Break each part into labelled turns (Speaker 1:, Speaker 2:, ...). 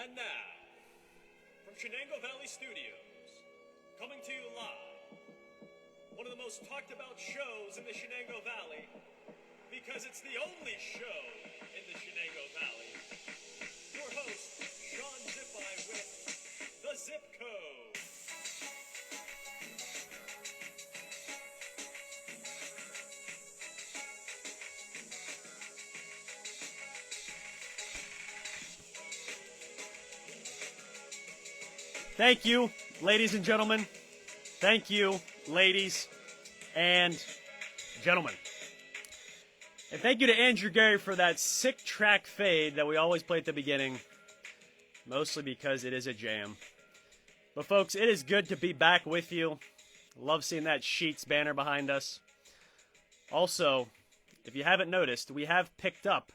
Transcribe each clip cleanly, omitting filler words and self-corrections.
Speaker 1: And now, from Shenango Valley Studios, coming to you live, one of the most talked about shows in the Shenango Valley, because it's the only show in the Shenango Valley. Your host, Sean Zipai with The Zip Code.
Speaker 2: Thank you, ladies and gentlemen. Thank you, ladies and gentlemen. And thank you to Andrew Gary for that sick track fade that we always play at the beginning, mostly because it is a jam. But folks, it is good to be back with you. Love seeing that Sheets banner behind us. Also, if you haven't noticed, we have picked up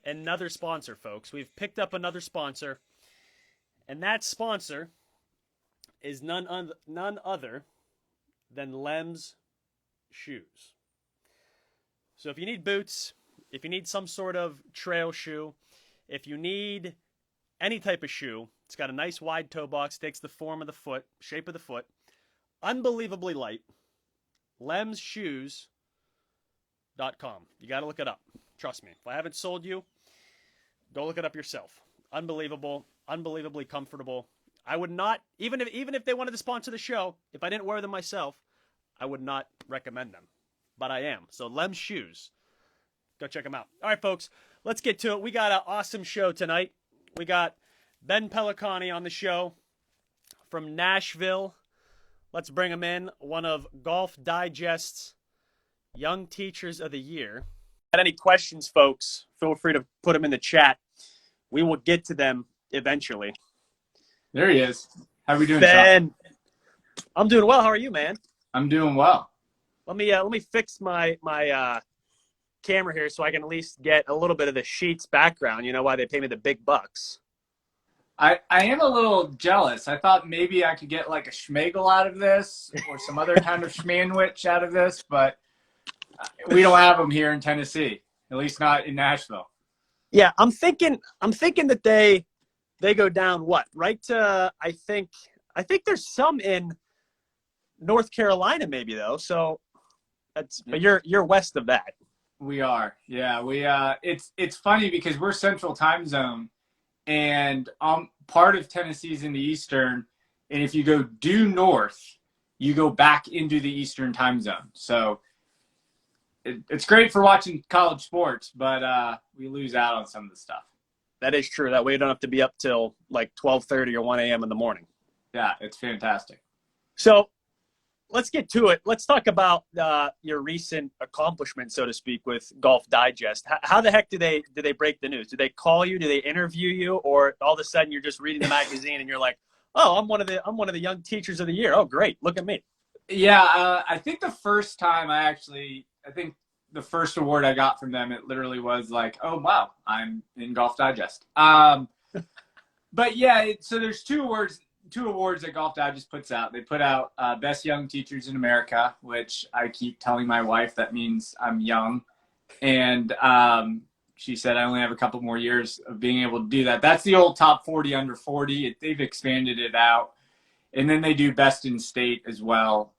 Speaker 2: another sponsor, folks. We've picked up another sponsor, and that sponsor is none other than Lem's Shoes. So if you need boots, if you need some sort of trail shoe, if you need any type of shoe, it's got a nice wide toe box, takes the form of the foot, shape of the foot, unbelievably light, lemsshoes.com. You got to look it up. Trust me. If I haven't sold you, go look it up yourself. Unbelievable, unbelievably comfortable. I would not, even if they wanted to sponsor the show, if I didn't wear them myself, I would not recommend them. But I am. So Lem's Shoes. Go check them out. All right, folks, let's get to it. We got an awesome show tonight. We got Ben Pellicani on the show from Nashville. Let's bring him in. One of Golf Digest's Young Teachers of the Year. If you have any questions, folks, feel free to put them in the chat. We will get to them eventually.
Speaker 3: There he is. How are we doing,
Speaker 2: Ben? Sean? I'm doing well. How are you, man?
Speaker 3: I'm doing well.
Speaker 2: Let me fix my camera here so I can at least get a little bit of the Sheets background. You know why they pay me the big bucks.
Speaker 3: I am a little jealous. I thought maybe I could get like a schmegel out of this or some other kind of schmanwich out of this, but we don't have them here in Tennessee, at least not in Nashville.
Speaker 2: Yeah, I'm thinking that they go down what? Right to I think there's some in North Carolina maybe though. So but you're west of that.
Speaker 3: We are. Yeah, it's funny because we're Central Time Zone and part of Tennessee's in the Eastern, and if you go due north, you go back into the Eastern Time Zone. So it's great for watching college sports, but we lose out on some of the stuff.
Speaker 2: That is true. That way you don't have to be up till like 12:30 or 1 a.m. in the morning.
Speaker 3: Yeah, it's fantastic.
Speaker 2: So let's get to it. Let's talk about your recent accomplishment, so to speak, with Golf Digest. How the heck do they break the news? Do they call you? Do they interview you? Or all of a sudden you're just reading the magazine and you're like, oh, I'm one of the Young Teachers of the Year. Oh, great. Look at me.
Speaker 3: Yeah, I think the first time I think the first award I got from them, it literally was like, oh, wow, I'm in Golf Digest. But yeah, so there's two awards that Golf Digest puts out. They put out Best Young Teachers in America, which I keep telling my wife that means I'm young. And she said I only have a couple more years of being able to do that. That's the old top 40 under 40. They've expanded it out. And then they do Best in State as well.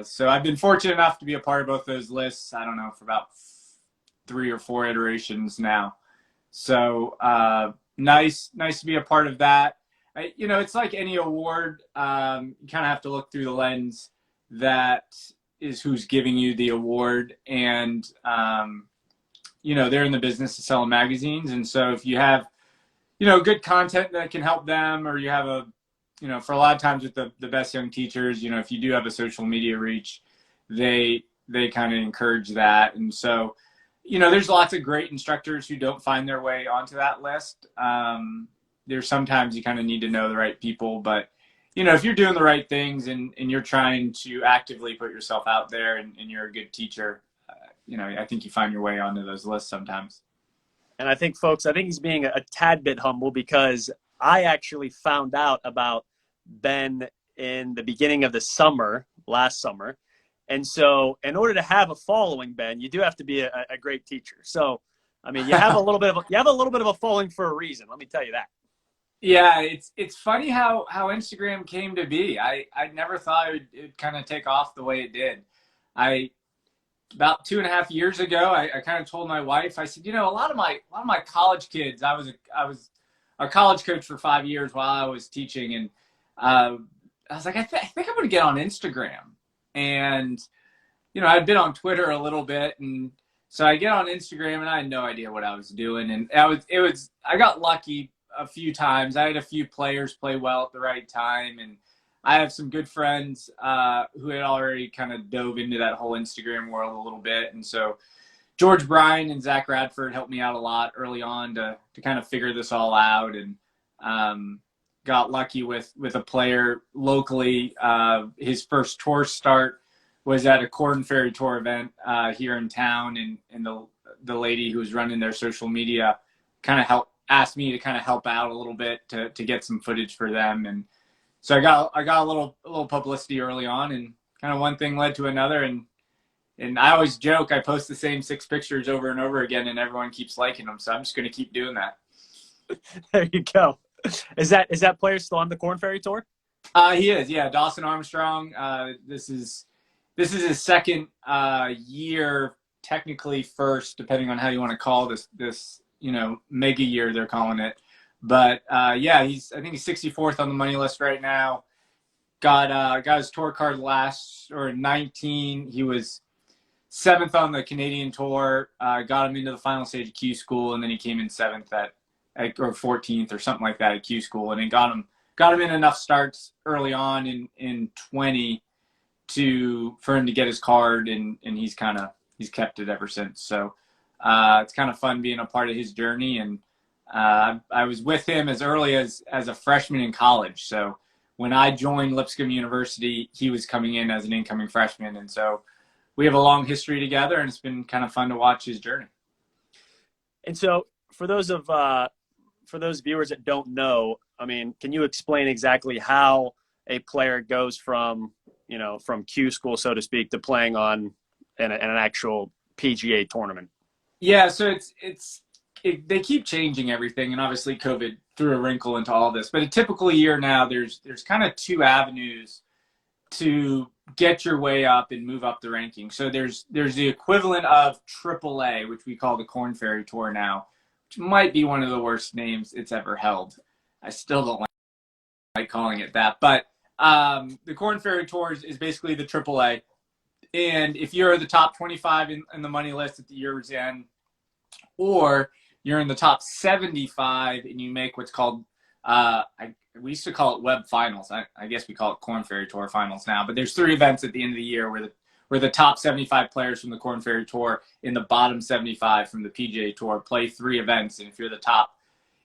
Speaker 3: So I've been fortunate enough to be a part of both those lists, I don't know, for about 3 or 4 iterations now. So nice to be a part of that. It's like any award. You kind of have to look through the lens that is who's giving you the award. And, they're in the business of selling magazines. And so if you have, good content that can help them, or you have for a lot of times with the Best Young Teachers, if you do have a social media reach, they kind of encourage that. And so, there's lots of great instructors who don't find their way onto that list. There's sometimes you kind of need to know the right people, but if you're doing the right things and you're trying to actively put yourself out there and you're a good teacher, I think you find your way onto those lists sometimes.
Speaker 2: And I think, folks, he's being a tad bit humble because I actually found out about Ben in the beginning of the summer, last summer. And so in order to have a following, Ben, you do have to be a great teacher. So, I mean, you have a little bit of a following for a reason. Let me tell you that.
Speaker 3: Yeah, it's funny how Instagram came to be. I never thought it'd kind of take off the way it did. I About 2.5 years ago, I kind of told my wife, I said, a lot of my college kids, I was a college coach for 5 years while I was teaching, and I was like, I think I'm going to get on Instagram. And I'd been on Twitter a little bit, and so I get on Instagram, and I had no idea what I was doing, and I got lucky a few times. I had a few players play well at the right time, and I have some good friends who had already kind of dove into that whole Instagram world a little bit. And so George Bryan and Zach Radford helped me out a lot early on to kind of figure this all out, and got lucky with a player locally. His first tour start was at a Corn Ferry Tour event here in town, and the lady who was running their social media kind of asked me to kind of help out a little bit to get some footage for them. And so I got a little publicity early on, and kind of one thing led to another, and I always joke I post the same 6 pictures over and over again, and everyone keeps liking them. So I'm just going to keep doing that.
Speaker 2: There you go. Is that player still on the Corn Ferry Tour?
Speaker 3: He is, yeah. Dawson Armstrong. This is his second year, technically first, depending on how you want to call this mega year they're calling it. But yeah, I think he's 64th on the money list right now. Got his tour card last, or 19. He was 7th on the Canadian Tour. Got him into the final stage of Q School, and then he came in 7th or 14th or something like that at Q School, and then got him in enough starts early on in 20 for him to get his card, and he's kept it ever since. So it's kind of fun being a part of his journey. And I was with him as early as a freshman in college. So when I joined Lipscomb University, he was coming in as an incoming freshman. And so we have a long history together, and it's been kind of fun to watch his journey. And so
Speaker 2: for those viewers that don't know, I mean, can you explain exactly how a player goes from Q School, so to speak, to playing on an actual PGA tournament?
Speaker 3: Yeah, so they keep changing everything, and obviously COVID threw a wrinkle into all this. But a typical year now, there's kind of 2 avenues to get your way up and move up the ranking. So there's the equivalent of AAA, which we call the Corn Ferry Tour now, which might be one of the worst names it's ever held. I still don't like calling it that. But the Corn Ferry Tour is basically the AAA. And if you're the top 25 in the money list at the year's end, or you're in the top 75 and you make what's called, we used to call it Web Finals. I guess we call it Corn Ferry Tour Finals now. But there's 3 events at the end of the year where the top 75 players from the Corn Ferry Tour and the bottom 75 from the PGA Tour play 3 events. And if you're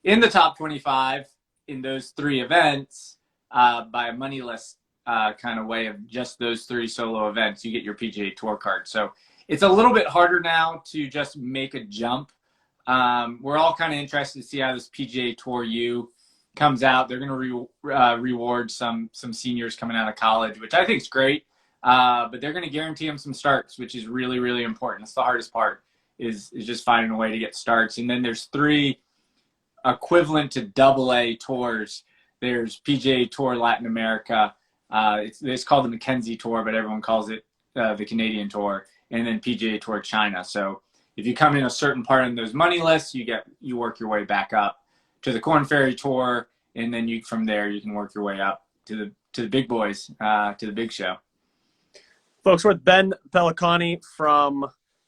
Speaker 3: in the top 25 in those 3 events, by a money list kind of way of just those 3 solo events, you get your PGA Tour card. So it's a little bit harder now to just make a jump. We're all kind of interested to see how this PGA Tour U comes out. They're going to reward some seniors coming out of college, which I think is great. But they're going to guarantee them some starts, which is really, really important. That's the hardest part is just finding a way to get starts. And then there's 3 equivalent to AA tours. There's PGA Tour Latin America. It's called the Mackenzie Tour, but everyone calls it the Canadian Tour, and then PGA Tour China. So if you come in a certain part in those money lists, you work your way back up to the Corn Ferry Tour, and then from there you can work your way up to the big boys, to the big show.
Speaker 2: Folks, we're with Ben Pellicani from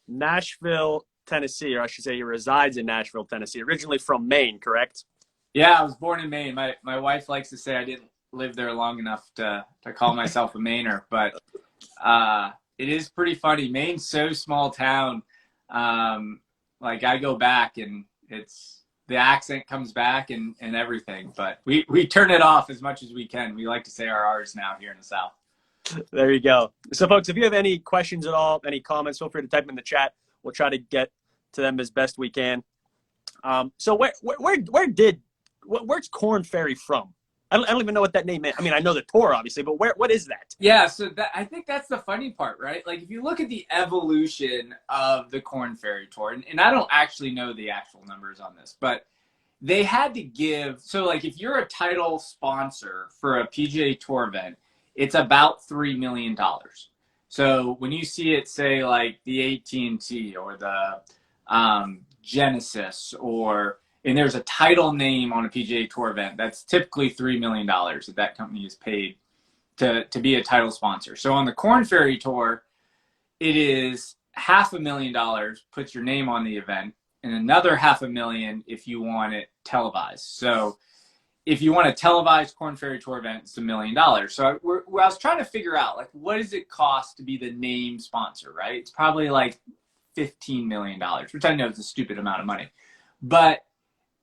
Speaker 2: Nashville, Tennessee, or I should say he resides in Nashville, Tennessee, originally from Maine, correct?
Speaker 3: Yeah, I was born in Maine. My wife likes to say I didn't live there long enough to call myself a Mainer, but it is pretty funny. Maine's so small town. Like I go back and the accent comes back and everything, but we turn it off as much as we can. We like to say our R's now here in the South.
Speaker 2: There you go. So folks, if you have any questions at all, any comments, feel free to type them in the chat. We'll try to get to them as best we can. So where's Corn Ferry from? I don't even know what that name is. I mean, I know the tour, obviously, but what is that?
Speaker 3: Yeah, so I think that's the funny part, right? Like, if you look at the evolution of the Corn Ferry Tour, and I don't actually know the actual numbers on this, but they had to give, so like if you're a title sponsor for a PGA Tour event, it's about $3 million. So when you see it say like the AT&T or the Genesis, and there's a title name on a PGA Tour event, that's typically $3 million that company is paid to be a title sponsor. So on the Corn Ferry Tour, it is $500,000 puts your name on the event, and another $500,000 if you want it televised. So if you want a televised Corn Ferry Tour event, it's $1 million. So I was trying to figure out, like, what does it cost to be the name sponsor, right? It's probably like $15 million, which I know is a stupid amount of money. But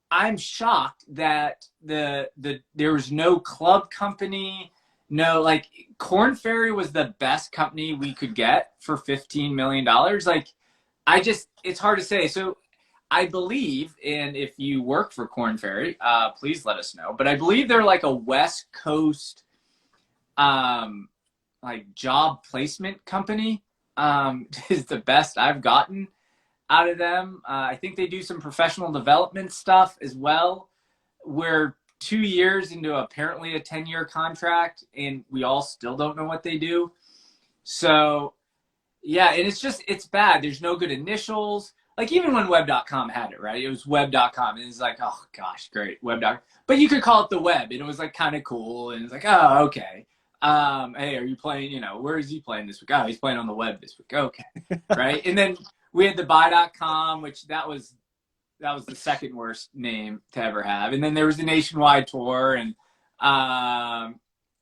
Speaker 3: I'm shocked that there was no club company, no, like, Corn Ferry was the best company we could get for $15 million. Like, it's hard to say. So I believe, and if you work for Corn Ferry, please let us know. But I believe they're like a West Coast, like job placement company. Is the best I've gotten out of them. I think they do some professional development stuff as well. We're 2 years into apparently a 10-year contract, and we all still don't know what they do. So, yeah, and it's bad. There's no good initials. Like, even when web.com had it, right? It was web.com. And it's like, oh, gosh, great, web.com. But you could call it the web, and it was, like, kind of cool. And it's like, oh, okay. Hey, are you playing, where is he playing this week? Oh, he's playing on the web this week. Okay, right? And then we had the buy.com, which that was the second worst name to ever have. And then there was the Nationwide Tour, and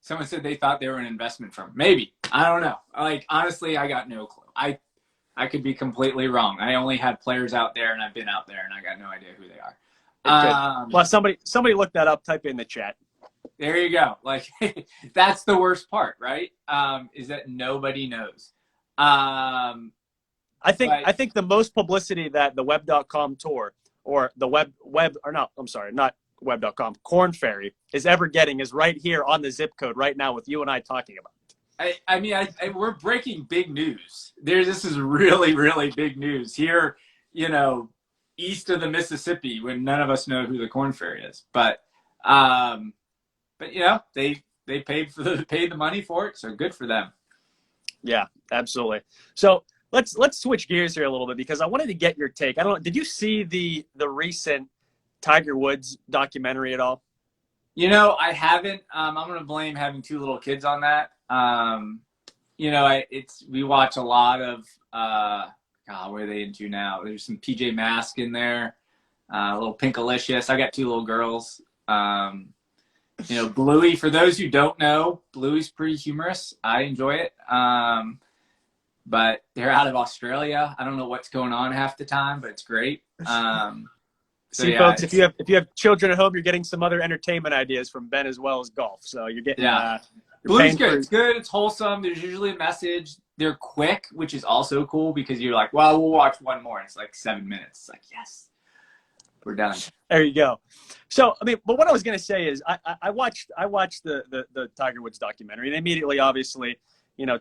Speaker 3: someone said they thought they were an investment firm. Maybe. I don't know. Like, honestly, I got no clue. I could be completely wrong. I only had players out there, and I've been out there, and I got no idea who they are.
Speaker 2: Well, somebody look that up. Type it in the chat.
Speaker 3: There you go. Like, that's the worst part, right? Is that nobody knows.
Speaker 2: I think the most publicity that the web.com tour or the not web.com, Corn Ferry is ever getting is right here on the zip code right now with you and I talking about it.
Speaker 3: I mean, we're breaking big news. This is really, really big news here, east of the Mississippi, when none of us know who the Corn Ferry is. But they paid the money for it, so good for them.
Speaker 2: Yeah, absolutely. So let's switch gears here a little bit, because I wanted to get your take. I don't know, did you see the recent Tiger Woods documentary at all?
Speaker 3: I haven't. I'm going to blame having two little kids on that. We watch a lot of what are they into now? There's some PJ Masks in there, a little Pinkalicious. I got two little girls. Bluey, for those who don't know, Bluey's pretty humorous. I enjoy it. But they're out of Australia. I don't know what's going on half the time, but it's great.
Speaker 2: Folks, if you have children at home, you're getting some other entertainment ideas from Ben as well as golf. So you're getting
Speaker 3: Blue's good. It's good. It's wholesome. There's usually a message. They're quick, which is also cool, because you're like, well, we'll watch one more. It's like 7 minutes. It's like, yes, we're done.
Speaker 2: There you go. So, I mean, but what I was going to say is I watched the Tiger Woods documentary, and immediately, obviously,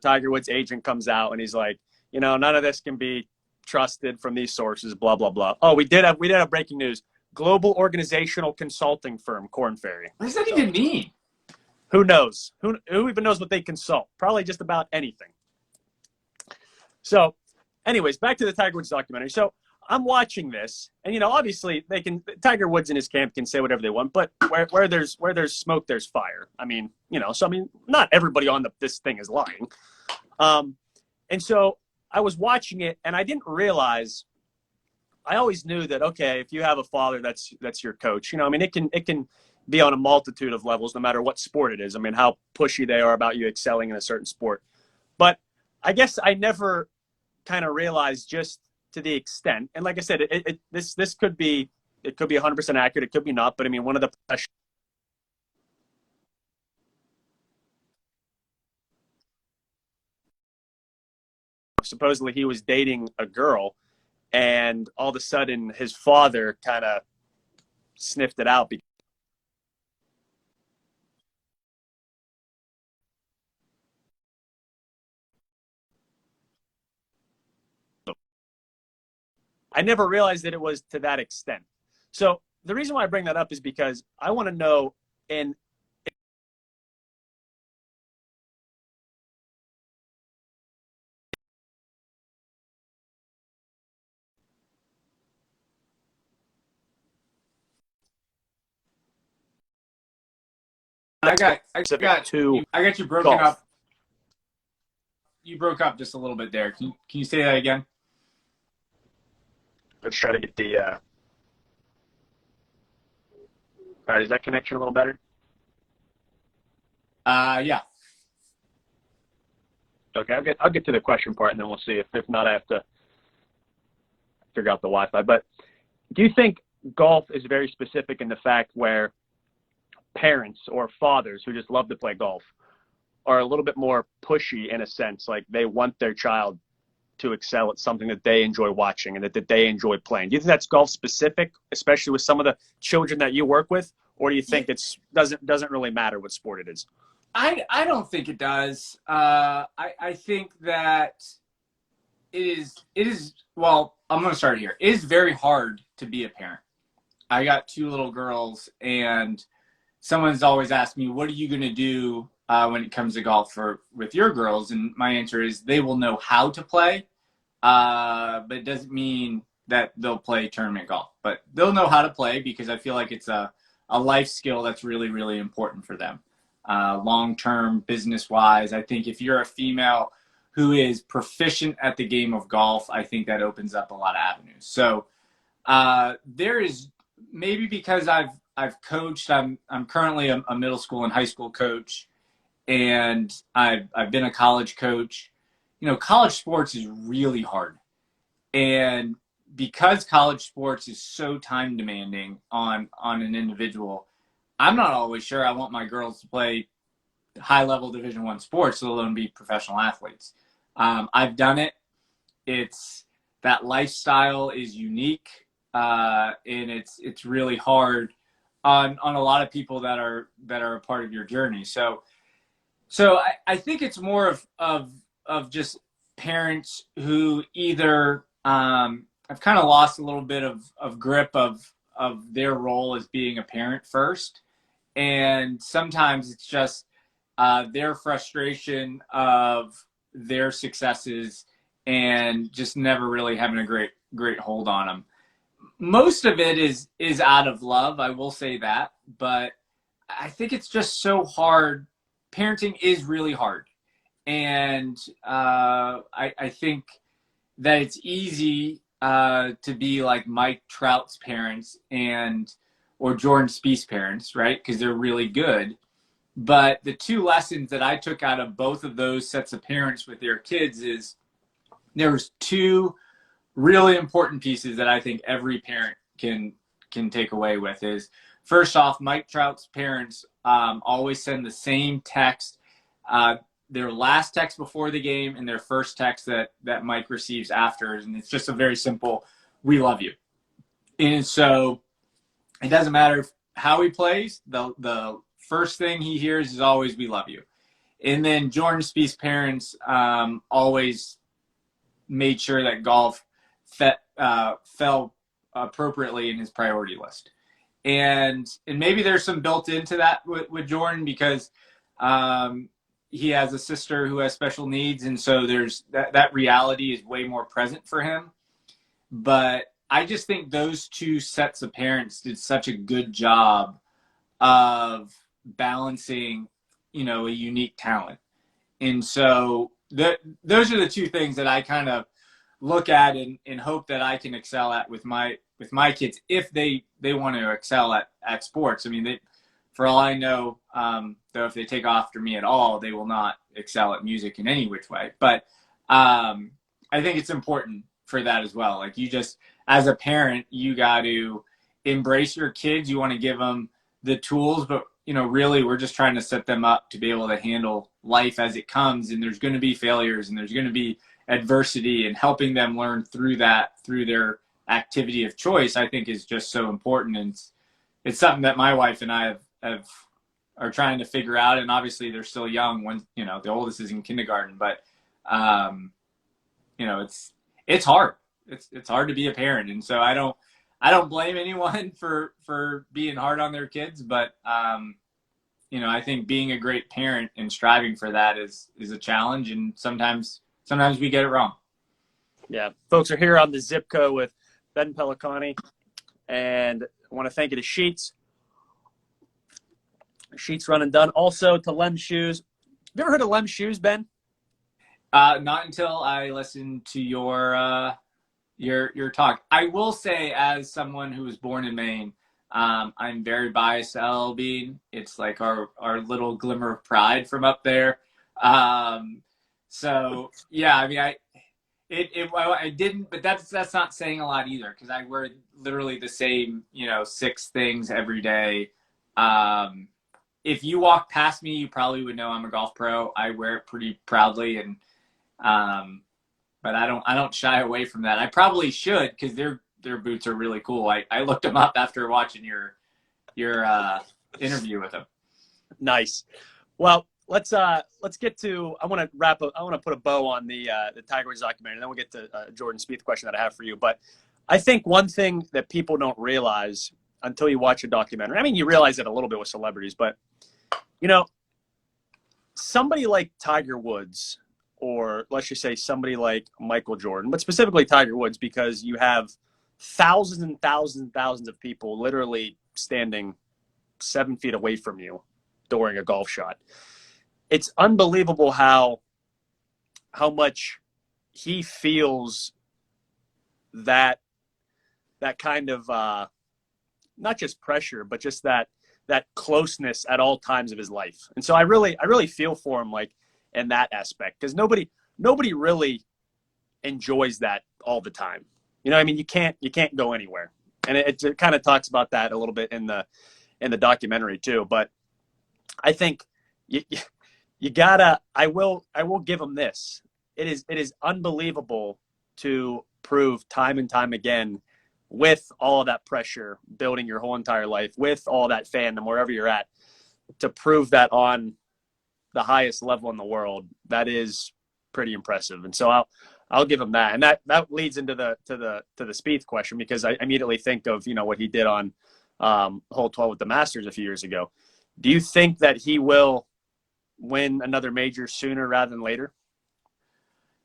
Speaker 2: Tiger Woods' agent comes out and he's like, none of this can be trusted from these sources, blah, blah, blah. Oh, we did have breaking news. Global organizational consulting firm, Corn Ferry.
Speaker 3: What does that even mean?
Speaker 2: Who knows? Who even knows what they consult? Probably just about anything. So, anyways, back to the Tiger Woods documentary. So I'm watching this, and obviously Tiger Woods and his camp can say whatever they want, but where there's smoke, there's fire. I mean, not everybody on this thing is lying. And so I was watching it, and I didn't realize. I always knew that, okay, if you have a father that's your coach, it can be on a multitude of levels, no matter what sport it is. I mean, how pushy they are about you excelling in a certain sport. But I guess I never kind of realized just to the extent. And like I said, this could be 100% accurate. It could be not. But I mean, one of the supposedly he was dating a girl, and all of a sudden his father kind of sniffed it out. I never realized that it was to that extent. So the reason why I bring that up is because I want to know, and
Speaker 3: I got you broken
Speaker 2: golf.
Speaker 3: up. You broke up just a little bit there. Can you say that again?
Speaker 2: Let's try to get the. All right, is that connection a little better?
Speaker 3: Yeah.
Speaker 2: Okay, I'll get to the question part, and then we'll see. If not, I have to figure out the Wi-Fi. But do you think golf is very specific in the fact where parents or fathers who just love to play golf are a little bit more pushy in a sense, like they want their child to excel at something that they enjoy watching and that they enjoy playing? Do you think that's golf specific, especially with some of the children that you work with, or do you think it's doesn't really matter what sport it is?
Speaker 3: I don't think it does. I think that it is well, I'm going to start here. It is very hard to be a parent. I got 2 little girls, and someone's always asked me, what are you going to do when it comes to golf with your girls? And my answer is they will know how to play, but it doesn't mean that they'll play tournament golf. But they'll know how to play because I feel like it's a life skill that's really, really important for them. Long-term, business-wise, I think if you're a female who is proficient at the game of golf, I think that opens up a lot of avenues. So there is, maybe because I've coached, I'm currently a middle school and high school coach, and I've been a college coach. You know, college sports is really hard. And because college sports is so time demanding on an individual, I'm not always sure I want my girls to play high level Division I sports, let alone be professional athletes. I've done it. It's that lifestyle is unique, and it's really hard on a lot of people that are a part of your journey. So I think it's more of just parents who either have kind of lost a little bit of grip of their role as being a parent first. And sometimes it's just their frustration of their successes and just never really having a great hold on them. Most of it is out of love, I will say that, but I think it's just so hard. Parenting is really hard, and I think that it's easy to be like Mike Trout's parents or Jordan Spieth's parents, right? Because they're really good. But the 2 lessons that I took out of both of those sets of parents with their kids is there was 2 really important pieces that I think every parent can take away with is, first off, Mike Trout's parents always send the same text, their last text before the game and their first text that Mike receives after. And it's just a very simple, we love you. And so it doesn't matter how he plays, the first thing he hears is always, we love you. And then Jordan Spieth's parents always made sure that golf fell appropriately in his priority list. And maybe there's some built into that with Jordan because he has a sister who has special needs. And so there's that reality is way more present for him. But I just think those 2 sets of parents did such a good job of balancing, a unique talent. And so those are the 2 things that I kind of look at and hope that I can excel at with my kids if they want to excel at sports. I mean, for all I know, though, if they take after me at all, they will not excel at music in any which way. But I think it's important for that as well. Like, you just, as a parent, you got to embrace your kids. You want to give them the tools, but really we're just trying to set them up to be able to handle life as it comes. And there's going to be failures and there's going to be adversity, and helping them learn through that, through their activity of choice, I think is just so important. And it's something that my wife and I are trying to figure out. And obviously they're still young when, the oldest is in kindergarten, but it's hard. It's hard to be a parent. And so I don't blame anyone for being hard on their kids, but I think being a great parent and striving for that is a challenge, and sometimes we get it wrong.
Speaker 2: Yeah, folks are here on the Zipco with Ben Pellicani, and I want to thank you to Sheets. Sheets Run and Done. Also to Lem Shoes. Have you ever heard of Lem Shoes, Ben?
Speaker 3: Not until I listened to your talk. I will say, as someone who was born in Maine, I'm very biased to LL Bean. It's like our little glimmer of pride from up there. So yeah, I mean, I didn't, but that's not saying a lot either, because I wear literally the same 6 things every day. If you walk past me, you probably would know I'm a golf pro. I wear it pretty proudly, and but I don't shy away from that. I probably should, because their boots are really cool. I looked them up after watching your interview with them.
Speaker 2: Nice. Well, let's get to. I want to put a bow on the Tiger Woods documentary, and then we'll get to Jordan Spieth question that I have for you. But I think one thing that people don't realize until you watch a documentary. I mean, you realize it a little bit with celebrities, but somebody like Tiger Woods, or let's just say somebody like Michael Jordan, but specifically Tiger Woods, because you have thousands and thousands and thousands of people literally standing 7 feet away from you during a golf shot. It's unbelievable how much he feels that kind of not just pressure, but just that closeness at all times of his life. And so I really feel for him, like, in that aspect, because nobody really enjoys that all the time. I mean, you can't go anywhere, and it kind of talks about that a little bit in the documentary too. But I think you gotta. I will give him this. It is unbelievable to prove time and time again, with all of that pressure building your whole entire life, with all that fandom wherever you're at, to prove that on the highest level in the world. That is pretty impressive. And so I'll give him that. And that leads into the Spieth question, because I immediately think of what he did on hole 12 with the Masters a few years ago. Do you think that he will win another major sooner rather than later?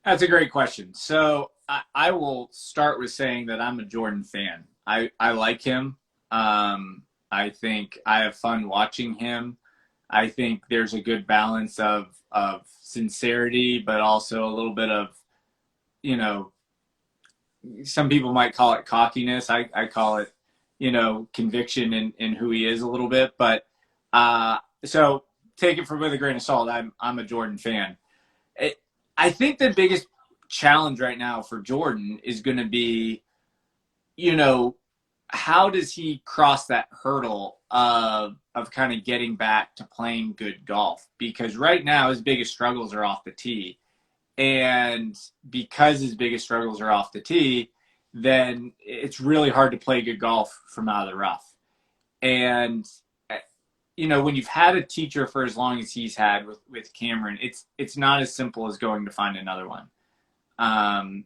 Speaker 3: That's a great question. So I will start with saying that I'm a Jordan fan. I like him. I think I have fun watching him. I think there's a good balance of sincerity, but also a little bit of, some people might call it cockiness. I call it, conviction in who he is a little bit. But so take it with a grain of salt. I'm a Jordan fan. I think the biggest challenge right now for Jordan is going to be, how does he cross that hurdle of kind of getting back to playing good golf? Because right now his biggest struggles are off the tee. And because his biggest struggles are off the tee, then it's really hard to play good golf from out of the rough. And, when you've had a teacher for as long as he's had with Cameron, it's not as simple as going to find another one.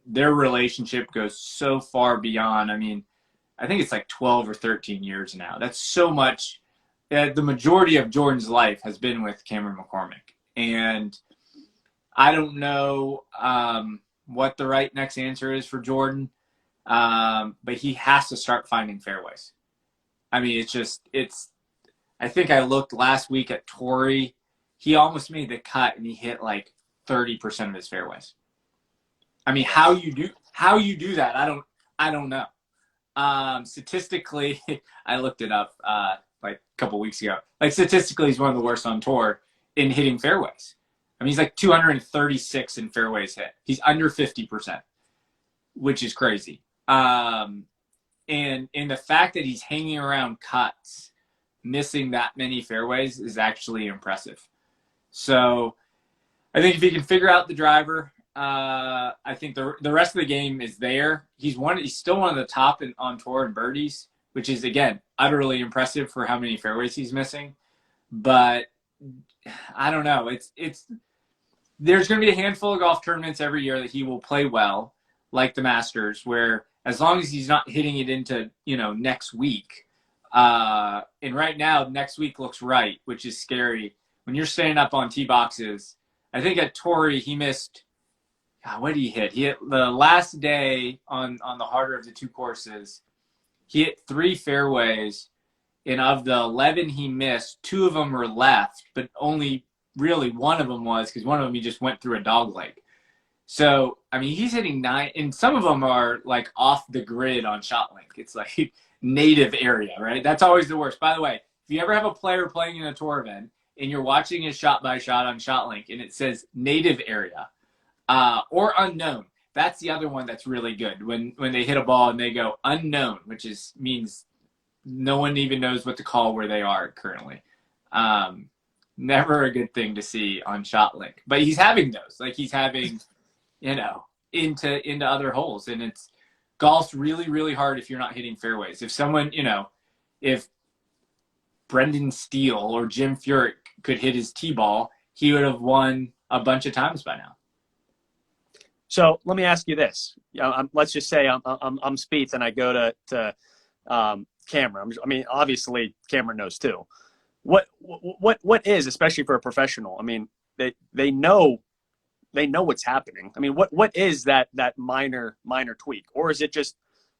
Speaker 3: Their relationship goes so far beyond, I think it's like 12 or 13 years now. That's so much. The majority of Jordan's life has been with Cameron McCormick. And I don't know what the right next answer is for Jordan, but he has to start finding fairways. I think I looked last week at Torrey. He almost made the cut, and he hit like 30% of his fairways. How you do that, I don't know. Statistically, I looked it up like a couple weeks ago. Like, statistically, he's one of the worst on tour in hitting fairways. He's like 236 in fairways hit. He's under 50%, which is crazy. And the fact that he's hanging around cuts, missing that many fairways, is actually impressive. So I think if he can figure out the driver, I think the rest of the game is there. He's still one of the top on tour in birdies, which is, again, utterly impressive for how many fairways he's missing. But I don't know. There's going to be a handful of golf tournaments every year that he will play well, like the Masters, where as long as he's not hitting it into, next week. And right now, next week looks right, which is scary. When you're staying up on tee boxes, I think at Torrey, he missed, what did he hit? He hit the last day on the harder of the two courses. He hit 3 fairways, and of the 11 he missed, 2 of them were left, but only really one of them was, because one of them he just went through a dog leg. So, I mean, he's hitting 9, and some of them are like off the grid on ShotLink. It's like native area, right? That's always the worst. By the way, if you ever have a player playing in a tour event and you're watching his shot by shot on ShotLink and it says native area or unknown, that's the other one that's really good. When they hit a ball and they go unknown, which means no one even knows what to call where they are currently. Never a good thing to see on ShotLink. But he's having those. Like he's having, into other holes. And golf's really, really hard if you're not hitting fairways. If someone, if Brendan Steele or Jim Furyk could hit his tee ball, he would have won a bunch of times by now.
Speaker 2: So let me ask you this. Let's just say I'm Spieth and I go to Cameron. I mean, obviously Cameron knows too. What is, especially for a professional? I mean, they know what's happening. I mean, what is that minor tweak, or is it just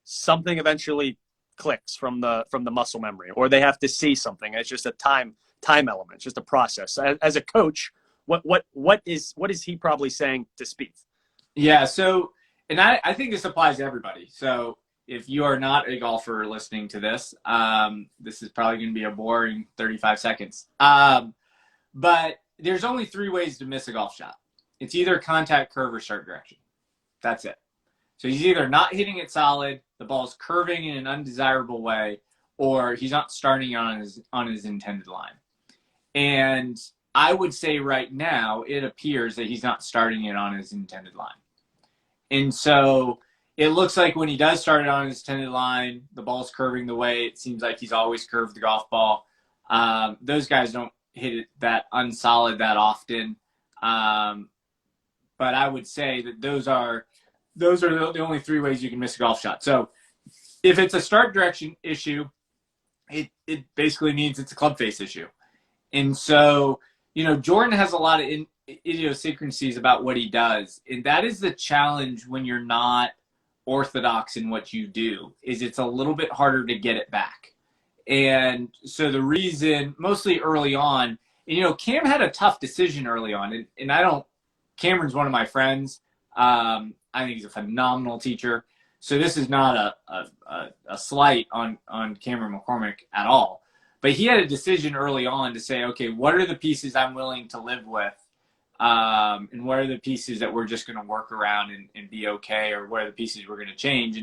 Speaker 2: something eventually clicks from the muscle memory, or they have to see something? It's just a time element. It's just a process. As a coach, what is he probably saying to Spieth?
Speaker 3: Yeah. So, and I think this applies to everybody. So if you are not a golfer listening to this, this is probably going to be a boring 35 seconds. But there's only 3 ways to miss a golf shot. It's either contact, curve, or start direction. That's it. So he's either not hitting it solid, the ball's curving in an undesirable way, or he's not starting on his intended line. And I would say right now, it appears that he's not starting it on his intended line. And so it looks like when he does start it on his intended line, the ball's curving the way it seems like he's always curved the golf ball. Those guys don't hit it that unsolid that often. But I would say that those are the only 3 ways you can miss a golf shot. So if it's a start direction issue, it basically means it's a club face issue. And so, Jordan has a lot of idiosyncrasies about what he does. And that is the challenge when you're not orthodox in what you do, is it's a little bit harder to get it back. And so the reason, mostly early on, Cam had a tough decision early on. And Cameron's one of my friends. I think he's a phenomenal teacher. So this is not a slight on Cameron McCormick at all. But he had a decision early on to say, okay, what are the pieces I'm willing to live with? And what are the pieces that we're just going to work around and be okay? Or what are the pieces we're going to change?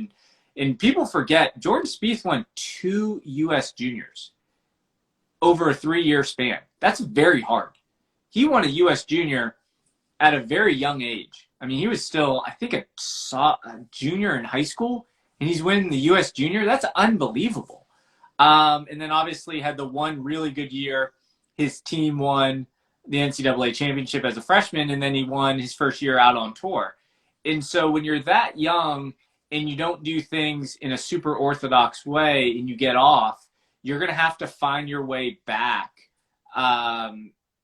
Speaker 3: And people forget, Jordan Spieth won 2 U.S. juniors over a 3-year span. That's very hard. He won a U.S. junior at a very young age. I mean, he was still, I think, a junior in high school, and he's winning the U.S. junior. That's unbelievable. And then obviously had the one really good year. His team won the NCAA championship as a freshman, and then he won his first year out on tour. And so when you're that young and you don't do things in a super orthodox way and you get off, you're going to have to find your way back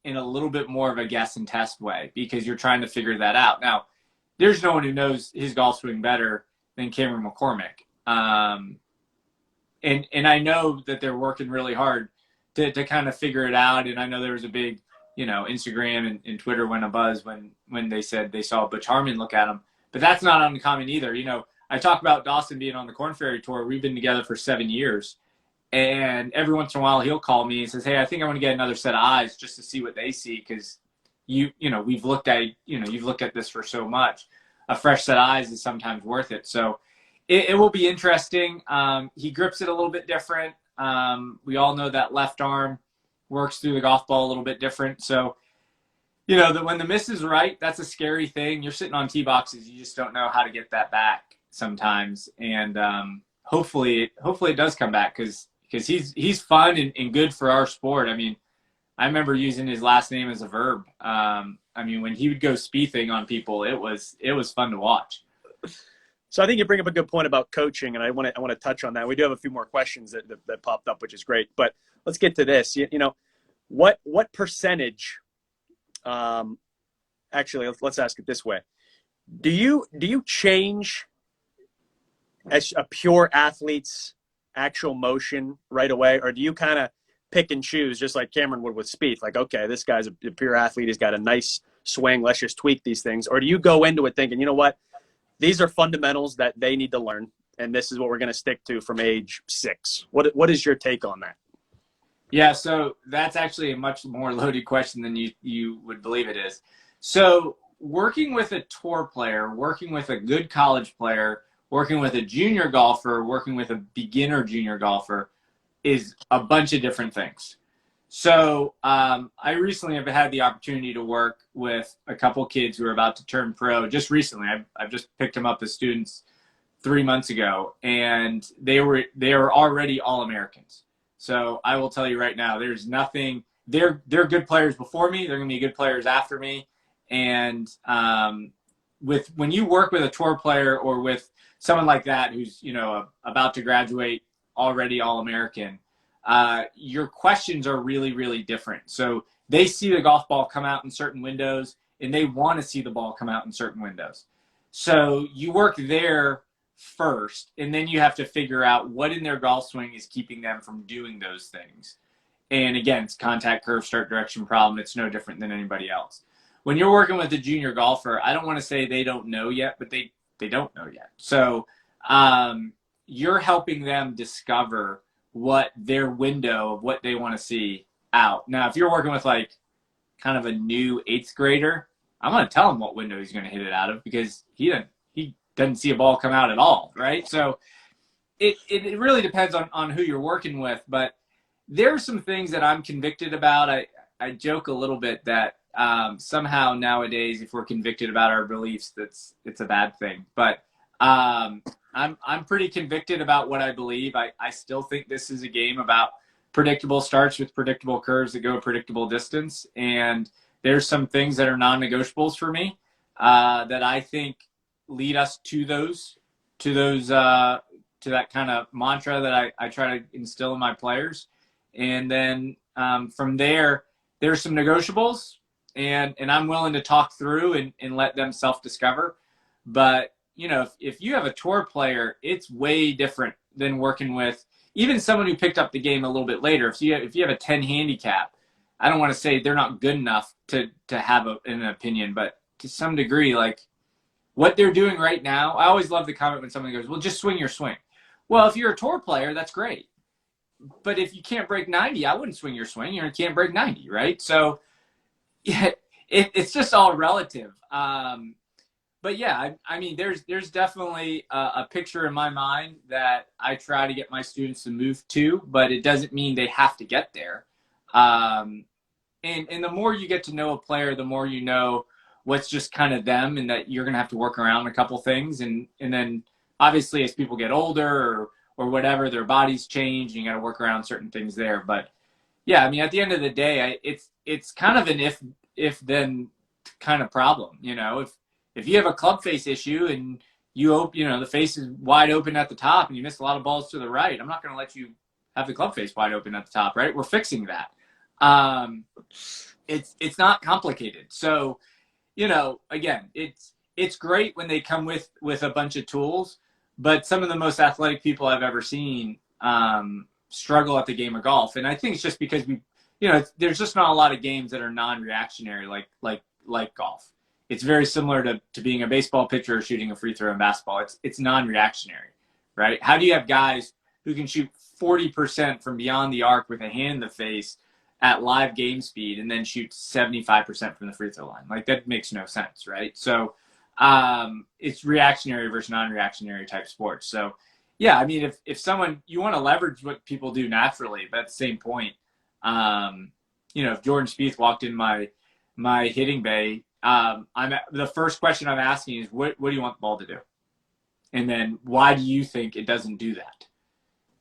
Speaker 3: in a little bit more of a guess and test way, because you're trying to figure that out. Now, there's no one who knows his golf swing better than Cameron McCormick. And I know that they're working really hard to kind of figure it out. And I know there was a big, Instagram and Twitter went abuzz when they said they saw Butch Harmon look at him. But that's not uncommon either. I talk about Dawson being on the Korn Ferry Tour. We've been together for 7 years. And every once in a while he'll call me and says, hey, I think I want to get another set of eyes just to see what they see. Because we've looked at, you've looked at this for so much. A fresh set of eyes is sometimes worth it. So it will be interesting. He grips it a little bit different. We all know that left arm works through the golf ball a little bit different. So, that when the miss is right, that's a scary thing. You're sitting on tee boxes. You just don't know how to get that back sometimes. And hopefully it does come back because he's fun and good for our sport. I mean, I remember using his last name as a verb. When he would go Spiething on people, it was fun to watch.
Speaker 2: So I think you bring up a good point about coaching, and I want to touch on that. We do have a few more questions that popped up, which is great. But let's get to this. You know, what percentage? Actually, let's ask it this way: Do you change as a pure athlete's actual motion right away, or do you kind of pick and choose, just like Cameron would with Spieth? Like, okay, this guy's a pure athlete. He's got a nice swing. Let's just tweak these things. Or do you go into it thinking, you know what? These are fundamentals that they need to learn, and this is what we're going to stick to from age 6. What is your take on that?
Speaker 3: Yeah, so that's actually a much more loaded question than you would believe it is. So working with a tour player, working with a good college player, working with a junior golfer, working with a beginner junior golfer is a bunch of different things. So I recently have had the opportunity to work with a couple kids who are about to turn pro just recently. I've just picked them up as students 3 months ago, and they were already All-Americans. So I will tell you right now, there's nothing. They're good players before me. They're going to be good players after me. And when you work with a tour player or with someone like that who's about to graduate already All-American, your questions are really, really different. So they see the golf ball come out in certain windows, and they want to see the ball come out in certain windows. So you work there first, and then you have to figure out what in their golf swing is keeping them from doing those things. And again, it's contact curve, start direction problem. It's no different than anybody else. When you're working with a junior golfer, I don't want to say they don't know yet, but they don't know yet. So you're helping them discover what their window of what they want to see out. Now, if you're working with like kind of a new 8th grader, I'm going to tell him what window he's going to hit it out of, because he doesn't see a ball come out at all, right? So it really depends on who you're working with. But there are some things that I'm convicted about. I joke a little bit that somehow nowadays, if we're convicted about our beliefs, it's a bad thing. But I'm pretty convicted about what I believe. I still think this is a game about predictable starts with predictable curves that go a predictable distance. And there's some things that are non-negotiables for me that I think lead us to that kind of mantra that I try to instill in my players. And then from there, there's some negotiables, and I'm willing to talk through and let them self-discover. But if you have a tour player, it's way different than working with even someone who picked up the game a little bit later. If you have a 10 handicap, I don't want to say they're not good enough to have an opinion, but to some degree, like what they're doing right now, I always love the comment when someone goes, well, just swing your swing. Well, if you're a tour player, that's great. But if you can't break 90, I wouldn't swing your swing. You can't break 90, right? So yeah, it's just all relative. But yeah, I mean, there's definitely a picture in my mind that I try to get my students to move to, but it doesn't mean they have to get there. And the more you get to know a player, the more you know what's just kind of them, and that you're going to have to work around a couple things. And then obviously as people get older or whatever, their bodies change, and you got to work around certain things there. But yeah, I mean, at the end of the day, it's kind of an if then kind of problem. If you have a club face issue and the face is wide open at the top and you miss a lot of balls to the right, I'm not going to let you have the club face wide open at the top, right? We're fixing that. It's not complicated. So, again, it's great when they come with a bunch of tools, but some of the most athletic people I've ever seen struggle at the game of golf. And I think it's just because there's just not a lot of games that are non-reactionary like golf. It's very similar to being a baseball pitcher or shooting a free throw in basketball. It's non-reactionary, right? How do you have guys who can shoot 40% from beyond the arc with a hand in the face at live game speed and then shoot 75% from the free throw line? Like, that makes no sense, right? So it's reactionary versus non-reactionary type sports. So yeah, I mean, if someone, you want to leverage what people do naturally, but at the same point, if Jordan Spieth walked in my hitting bay, the first question I'm asking is, what do you want the ball to do? And then why do you think it doesn't do that?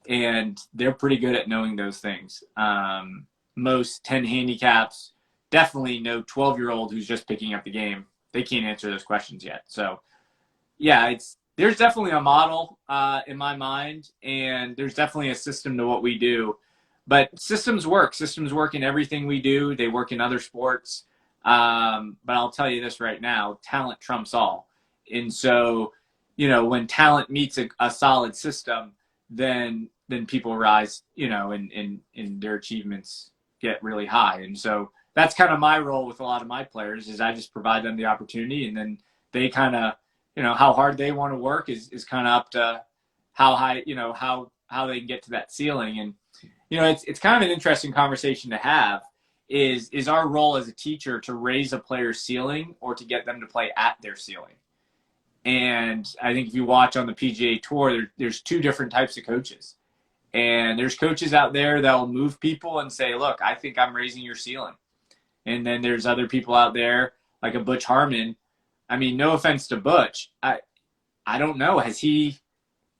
Speaker 3: And they're pretty good at knowing those things. Most 10 handicaps, definitely no 12-year-old who's just picking up the game, they can't answer those questions yet. So yeah, there's definitely a model in my mind, and there's definitely a system to what we do. But systems work. Systems work in everything we do. They work in other sports. But I'll tell you this right now, talent trumps all. And so, when talent meets a solid system, then people rise, and their achievements get really high. And so that's kind of my role with a lot of my players is I just provide them the opportunity, and then they kind of, how hard they want to work is kind of up to how high, how they can get to that ceiling. And, it's kind of an interesting conversation to have is our role as a teacher to raise a player's ceiling or to get them to play at their ceiling. And I think if you watch on the PGA Tour, there's two different types of coaches. And there's coaches out there that will move people and say, look, I think I'm raising your ceiling. And then there's other people out there like a Butch Harmon. I mean, no offense to Butch. I don't know. I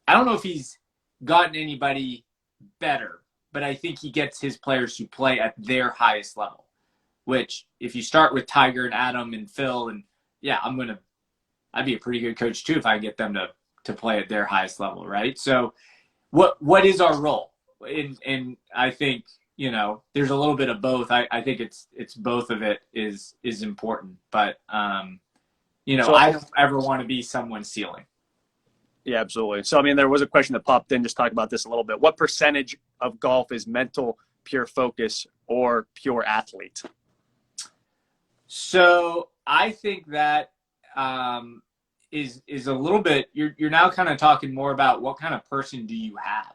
Speaker 3: don't know if he's gotten anybody better, but I think he gets his players to play at their highest level, which if you start with Tiger and Adam and Phil, and yeah, I'd be a pretty good coach too if I get them to play at their highest level, right? So what is our role? And I think, there's a little bit of both. I think it's both of it is important, but so I don't ever want to be someone's ceiling.
Speaker 2: Yeah, absolutely. So, I mean, there was a question that popped in, just talk about this a little bit. What percentage of golf is mental, pure focus, or pure athlete?
Speaker 3: So I think that is a little bit, you're now kind of talking more about what kind of person do you have,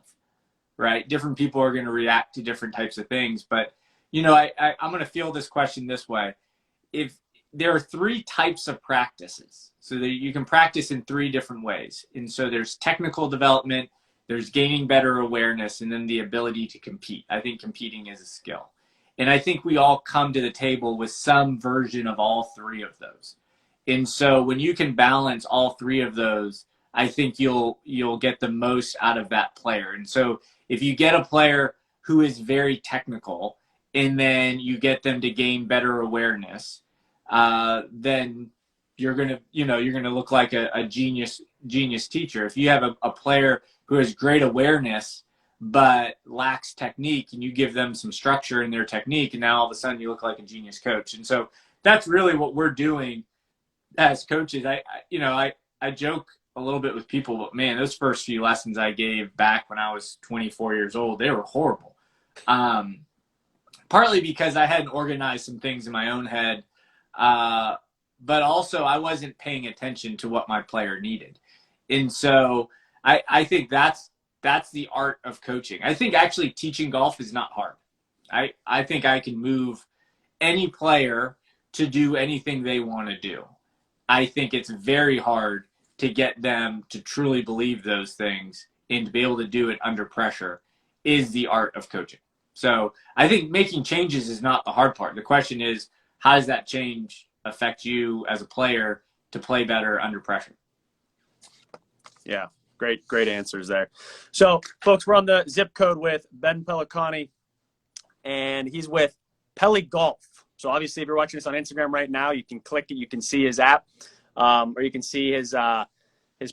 Speaker 3: right? Different people are going to react to different types of things. But, I'm going to field this question this way. If there are three types of practices, so that you can practice in three different ways. And so there's technical development, there's gaining better awareness, and then the ability to compete. I think competing is a skill. And I think we all come to the table with some version of all three of those. And so when you can balance all three of those, I think you'll get the most out of that player. And so if you get a player who is very technical and then you get them to gain better awareness, then you're gonna look like a genius teacher. If you have a player who has great awareness but lacks technique, and you give them some structure in their technique, and now all of a sudden you look like a genius coach. And so that's really what we're doing as coaches. I joke a little bit with people, but man, those first few lessons I gave back when I was 24 years old, they were horrible. Partly because I hadn't organized some things in my own head. But also I wasn't paying attention to what my player needed. And so I think that's the art of coaching. I think actually teaching golf is not hard. I think I can move any player to do anything they want to do. I think it's very hard to get them to truly believe those things and to be able to do it under pressure is the art of coaching. So I think making changes is not the hard part. The question is, how does that change affect you as a player to play better under pressure?
Speaker 2: Yeah, great answers there. So, folks, we're on the zip code with Ben Pellicani, and he's with Pelly Golf. So, obviously, if you're watching this on Instagram right now, you can click it. You can see his app, or you can see his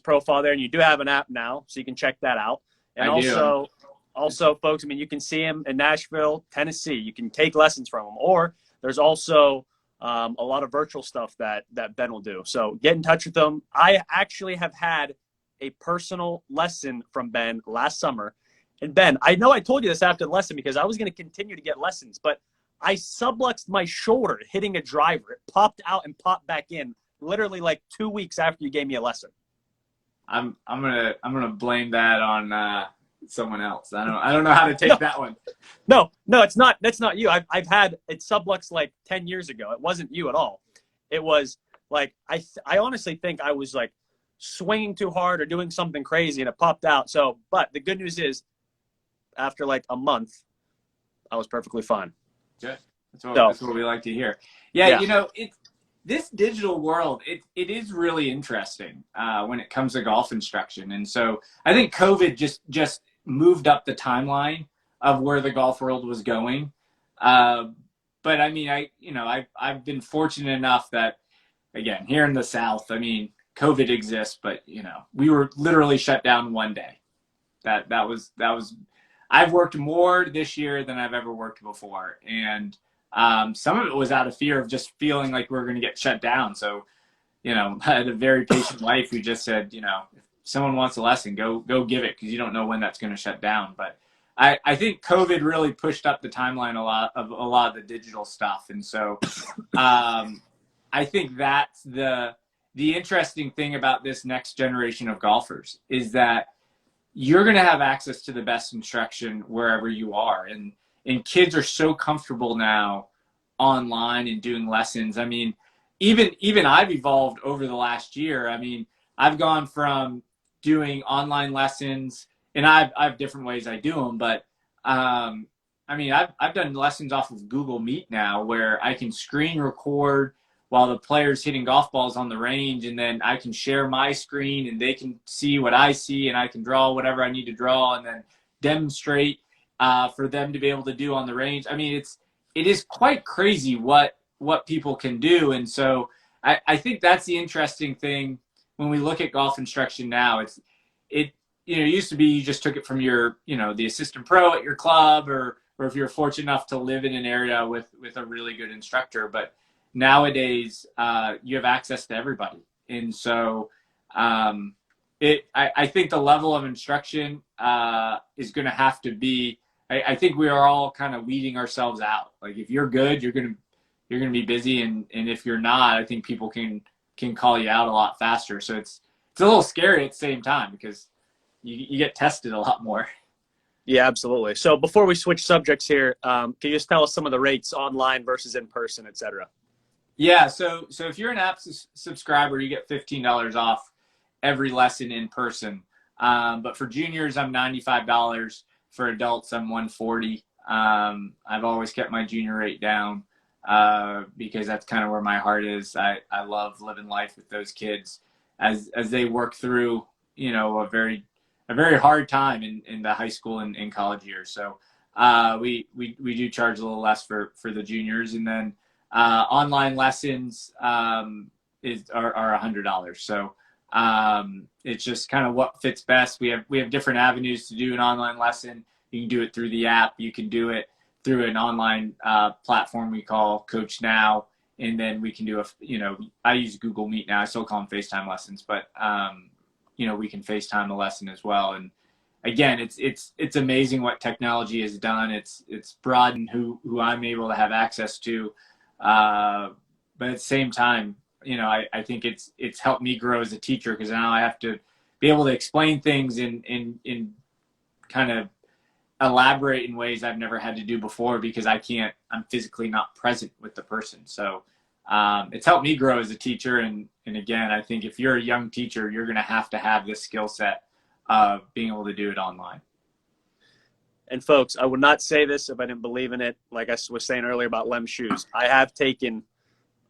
Speaker 2: profile there. And you do have an app now, so you can check that out. And also, folks, I mean, you can see him in Nashville, Tennessee. You can take lessons from him, or there's also a lot of virtual stuff that Ben will do. So get in touch with them. I actually have had a personal lesson from Ben last summer. And Ben, I know I told you this after the lesson because I was going to continue to get lessons, but I subluxed my shoulder hitting a driver. It popped out and popped back in literally like 2 weeks after you gave me a lesson.
Speaker 3: I'm gonna blame that on someone else. I don't know how to take that one.
Speaker 2: No, it's not. That's not you. I've had it subluxed like 10 years ago. It wasn't you at all. It was like I honestly think I was like swinging too hard or doing something crazy and it popped out. So, but the good news is, after like a month, I was perfectly fine.
Speaker 3: Good. That's what we like to hear. Yeah. This digital world, it is really interesting when it comes to golf instruction. And so I think COVID just moved up the timeline of where the golf world was going. But I mean, I've been fortunate enough that, again, here in the South, I mean, COVID exists, but we were literally shut down one day. That was. I've worked more this year than I've ever worked before, and some of it was out of fear of just feeling like we were going to get shut down. So, I had a very patient wife who just said, if someone wants a lesson, go give it, because you don't know when that's going to shut down. But I think COVID really pushed up the timeline a lot of the digital stuff, and so I think that's the interesting thing about this next generation of golfers is that you're going to have access to the best instruction wherever you are. And kids are so comfortable now online and doing lessons. I mean, even I've evolved over the last year. I mean, I've gone from doing online lessons, and I have different ways I do them, but I mean, I've done lessons off of Google Meet now where I can screen record while the player's hitting golf balls on the range, and then I can share my screen and they can see what I see, and I can draw whatever I need to draw and then demonstrate for them to be able to do on the range. I mean, it is quite crazy what people can do. And so I think that's the interesting thing when we look at golf instruction now. It used to be you just took it from your, the assistant pro at your club, or if you're fortunate enough to live in an area with a really good instructor. But nowadays, you have access to everybody. And so I think the level of instruction is going to have to be, I think we are all kind of weeding ourselves out. Like, if you're good, you're going to be busy. And if you're not, I think people can call you out a lot faster. So it's a little scary at the same time, because you get tested a lot more.
Speaker 2: Yeah, absolutely. So before we switch subjects here, can you just tell us some of the rates online versus in person, et cetera?
Speaker 3: Yeah, so if you're an app subscriber, you get $15 off every lesson in person. But for juniors, I'm $95. For adults, I'm $140. I've always kept my junior rate down because that's kind of where my heart is. I love living life with those kids as they work through, a very hard time in the high school and college years. So we do charge a little less for the juniors, and then online lessons are $100. So it's just kind of what fits best. We have different avenues to do an online lesson. You can do it through the app. You can do it through an online platform we call Coach Now, and then we can do I use Google Meet now. I still call them FaceTime lessons, but we can FaceTime a lesson as well. And again, it's amazing what technology has done. It's broadened who I'm able to have access to. But at the same time, I think it's helped me grow as a teacher, because now I have to be able to explain things in kind of elaborate in ways I've never had to do before, because I'm physically not present with the person. So it's helped me grow as a teacher. And again, I think if you're a young teacher, you're going to have this skill set of being able to do it online.
Speaker 2: And folks, I would not say this if I didn't believe in it. Like I was saying earlier about Lem's shoes, I have taken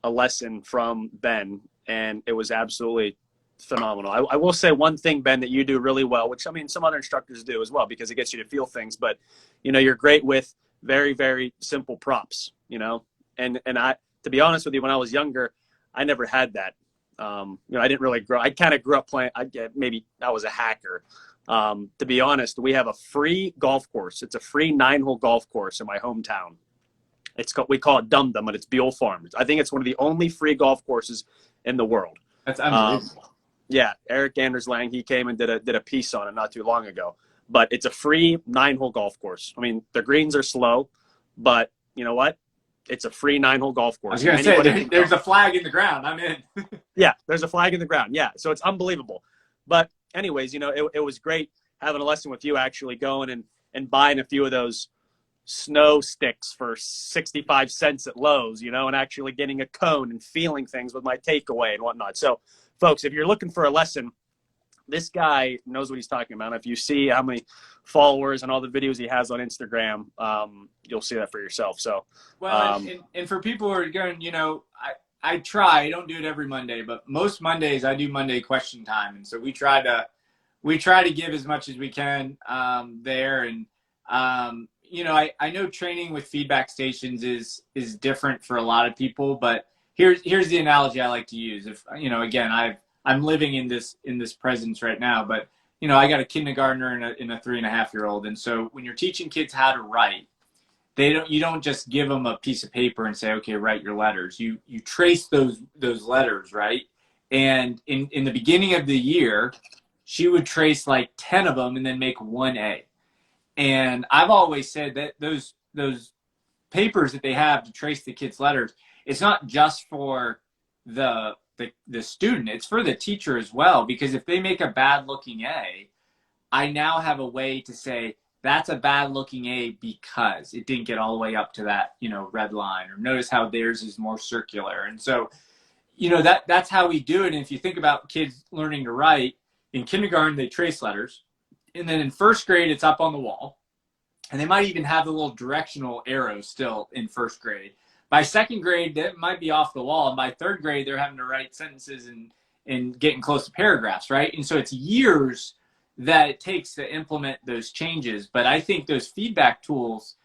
Speaker 2: a lesson from Ben, and it was absolutely phenomenal. I will say one thing, Ben, that you do really well, which, I mean, some other instructors do as well, because it gets you to feel things. But, you're great with very, very simple props, And I, to be honest with you, when I was younger, I never had that. I didn't really grow. I kind of grew up playing. Maybe I was a hacker. To be honest, we have a free golf course. It's a free 9-hole golf course in my hometown. We call it Dum Dum, but it's Buell Farm. I think it's one of the only free golf courses in the world.
Speaker 3: That's unbelievable.
Speaker 2: Yeah, Eric Anders Lang, he came and did a piece on it not too long ago. But it's a free 9-hole golf course. I mean, the greens are slow, but you know what? It's a free 9-hole golf course.
Speaker 3: I was going to say, there's a flag in the ground. I'm in.
Speaker 2: Yeah, there's a flag in the ground. Yeah, so it's unbelievable. But anyways, it was great having a lesson with you, actually going and buying a few of those snow sticks for 65 cents at Lowe's, and actually getting a cone and feeling things with my takeaway and whatnot. So, folks, if you're looking for a lesson, this guy knows what he's talking about. If you see how many followers and all the videos he has on Instagram, you'll see that for yourself. So,
Speaker 3: well, and for people who are going, I don't do it every Monday, but most Mondays I do Monday question time. And so we try to give as much as we can there. And, I know training with feedback stations is different for a lot of people, but here's the analogy I like to use. If, again, I'm living in this presence right now. But, you know, I got a kindergartner and a 3.5-year-old. And so when you're teaching kids how to write, you don't just give them a piece of paper and say, okay, write your letters. You trace those letters, right? And in the beginning of the year, she would trace like 10 of them and then make one A. And I've always said that those papers that they have to trace the kids' letters, it's not just for the student, it's for the teacher as well. Because if they make a bad looking A, I now have a way to say, that's a bad looking A because it didn't get all the way up to that, you know, red line. Or notice how theirs is more circular. And so, you know, that's how we do it. And if you think about kids learning to write, in kindergarten, they trace letters. And then in first grade, it's up on the wall. And they might even have the little directional arrows still in first grade. By second grade, that might be off the wall. And by third grade, they're having to write sentences and getting close to paragraphs, right? And so it's years that it takes to implement those changes. But I think those feedback tools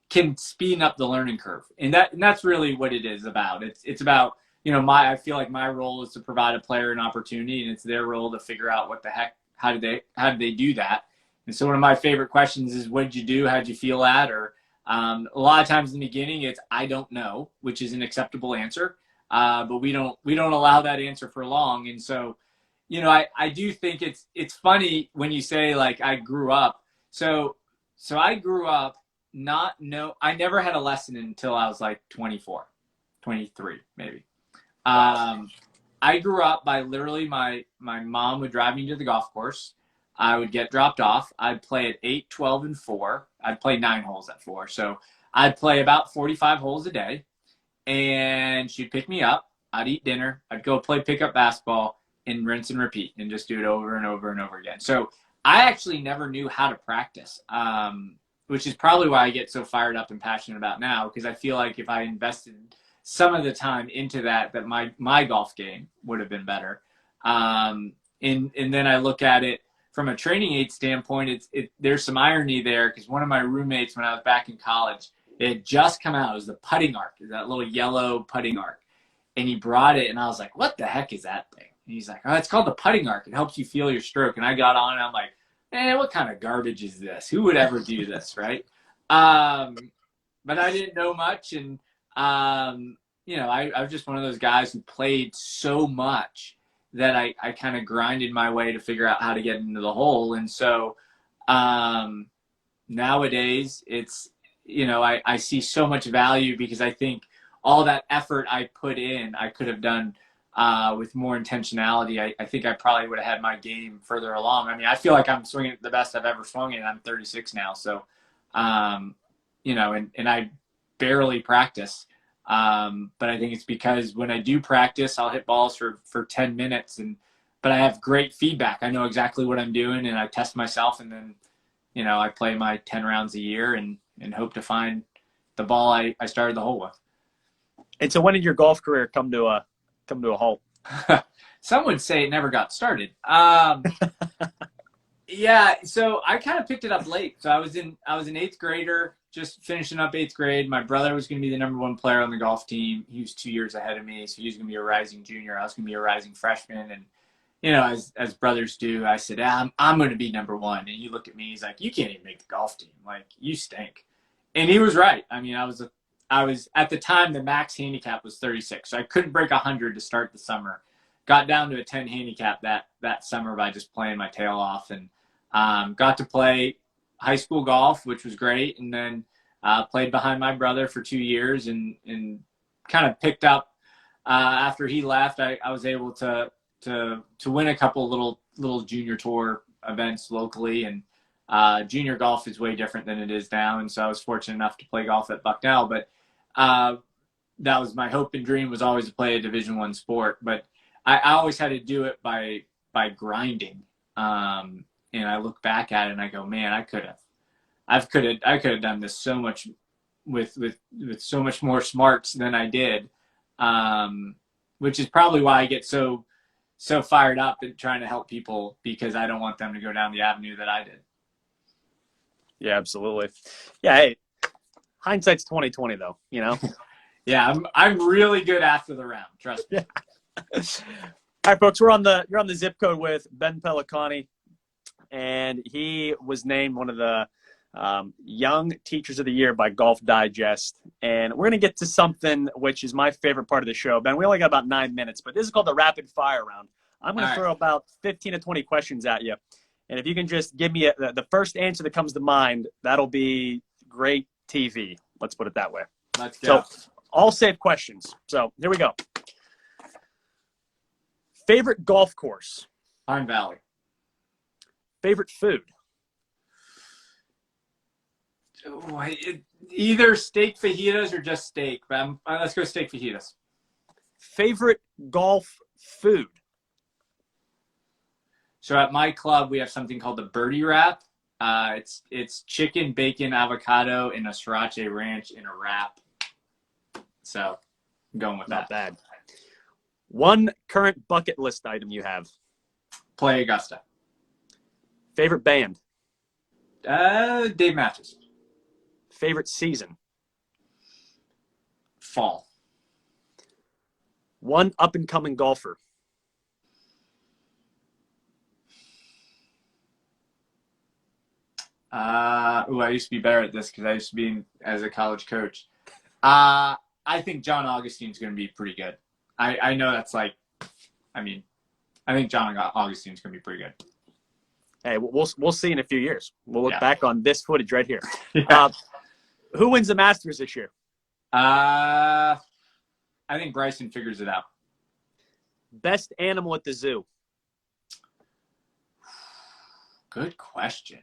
Speaker 3: can speed up the learning curve. And that's really what it is about. It's about, you know, I feel like my role is to provide a player an opportunity, and it's their role to figure out what the heck, how did they do that? And so one of my favorite questions is, what did you do? How'd you feel at? Or a lot of times in the beginning, it's, I don't know, which is an acceptable answer. But we don't allow that answer for long. And so, you know, I do think it's funny when you say, like, I grew up. So I grew up I never had a lesson until I was like 24, 23, maybe. I grew up by literally my mom would drive me to the golf course. I would get dropped off. I'd play at 8, 12, and 4. I'd play 9 holes at 4. So I'd play about 45 holes a day. And she'd pick me up. I'd eat dinner. I'd go play pickup basketball and rinse and repeat and just do it over and over and over again. So I actually never knew how to practice, which is probably why I get so fired up and passionate about now, because I feel like if I invested some of the time into that my golf game would have been better. And then I look at it from a training aid standpoint. There's some irony there, because one of my roommates when I was back in college, it had just come out. It was the putting arc, that little yellow putting arc. And he brought it, and I was like, what the heck is that thing? And he's like, oh, it's called the putting arc. It helps you feel your stroke. And I got on, and I'm like, man, what kind of garbage is this? Who would ever do this, right? But I didn't know much, and you know, I was just one of those guys who played so much that I kind of grinded my way to figure out how to get into the hole. And so nowadays it's, you know, I see so much value, because I think all that effort I put in, I could have done with more intentionality. I think I probably would have had my game further along. I mean, I feel like I'm swinging the best I've ever swung, and I'm 36 now. So, you know, and I barely practice. But I think it's because when I do practice, I'll hit balls for 10 minutes, but I have great feedback. I know exactly what I'm doing, and I test myself, and then, you know, I play my 10 rounds a year and hope to find the ball I started the hole with.
Speaker 2: And so when did your golf career come to a halt?
Speaker 3: Some would say it never got started. Yeah, so I kind of picked it up late. So I was an 8th grader, just finishing up 8th grade. My brother was going to be the #1 player on the golf team. He was 2 years ahead of me, so he was going to be a rising junior. I was going to be a rising freshman. And, you know, as brothers do, I said, I'm going to be #1. And he looked at me, he's like, you can't even make the golf team. Like, you stink. And he was right. I mean, I was at the time, the max handicap was 36. So I couldn't break 100 to start the summer. Got down to a 10 handicap that summer by just playing my tail off, and got to play high school golf, which was great. And then played behind my brother for 2 years, and kind of picked up after he left. I was able to win a couple little junior tour events locally, and junior golf is way different than it is now. And so I was fortunate enough to play golf at Bucknell, but that was my hope and dream, was always to play a Division I sport. But I always had to do it by grinding. And I look back at it and I go, man, I could have done this so much with so much more smarts than I did. Which is probably why I get so fired up and trying to help people, because I don't want them to go down the avenue that I did.
Speaker 2: Yeah, absolutely. Yeah. Hey, hindsight's 20/20 though, you know?
Speaker 3: Yeah. I'm really good after the round. Trust me.
Speaker 2: Yeah. All right, folks, you're on the zip code with Ben Pellicani, and he was named one of the Young Teachers of the Year by Golf Digest. And we're going to get to something which is my favorite part of the show. Ben, we only got about 9 minutes, but this is called the rapid fire round. I'm going to throw about 15 to 20 questions at you. And if you can just give me the first answer that comes to mind, that'll be great TV. Let's put it that way.
Speaker 3: Let's go.
Speaker 2: So, all safe questions. So, here we go. Favorite golf course?
Speaker 3: Pine Valley.
Speaker 2: Favorite food?
Speaker 3: Oh, either steak fajitas or just steak. But let's go steak fajitas.
Speaker 2: Favorite golf food?
Speaker 3: So at my club, we have something called the birdie wrap. It's chicken, bacon, avocado, and a sriracha ranch in a wrap. So I'm going with
Speaker 2: Not
Speaker 3: that.
Speaker 2: bad. One current bucket list item you have?
Speaker 3: Play Augusta.
Speaker 2: Favorite band?
Speaker 3: Dave Matthews.
Speaker 2: Favorite season?
Speaker 3: Fall.
Speaker 2: One up-and-coming golfer?
Speaker 3: I used to be better at this because I used to be as a college coach. I think John Augustine's going to be pretty good. I know that's I think John Augustine's going to be pretty good.
Speaker 2: Hey, we'll see in a few years. We'll look
Speaker 3: Yeah.
Speaker 2: back on this footage right here.
Speaker 3: Yeah.
Speaker 2: Who wins the Masters this year?
Speaker 3: I think Bryson figures it out.
Speaker 2: Best animal at the zoo?
Speaker 3: Good question.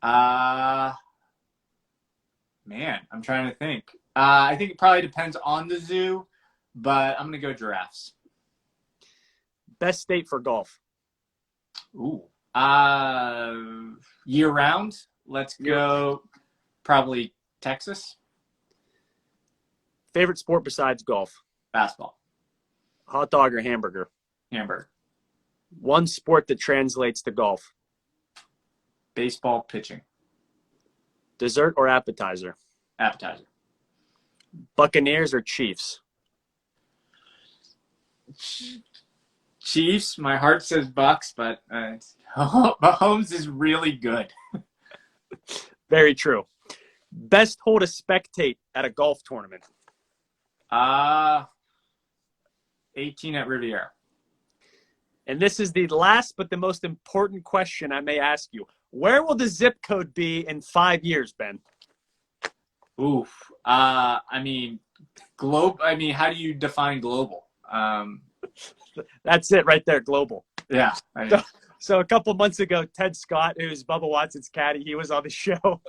Speaker 3: Man, I'm trying to think. I think it probably depends on the zoo, but I'm going to go giraffes.
Speaker 2: Best state for golf?
Speaker 3: Ooh. Year round, let's go probably Texas.
Speaker 2: Favorite sport besides golf?
Speaker 3: Basketball.
Speaker 2: Hot dog or hamburger?
Speaker 3: Hamburger.
Speaker 2: One sport that translates to golf?
Speaker 3: Baseball pitching.
Speaker 2: Dessert or appetizer?
Speaker 3: Appetizer.
Speaker 2: Buccaneers or Chiefs?
Speaker 3: Chiefs. My heart says Bucks, but Mahomes is really good.
Speaker 2: Very true. Best hole to spectate at a golf tournament?
Speaker 3: 18 at Riviera.
Speaker 2: And this is the last but the most important question I may ask you. Where will the zip code be in 5 years, Ben?
Speaker 3: Oof. How do you define global?
Speaker 2: That's it right there, global.
Speaker 3: Yeah.
Speaker 2: So a couple months ago, Ted Scott, who's Bubba Watson's caddy, he was on the show.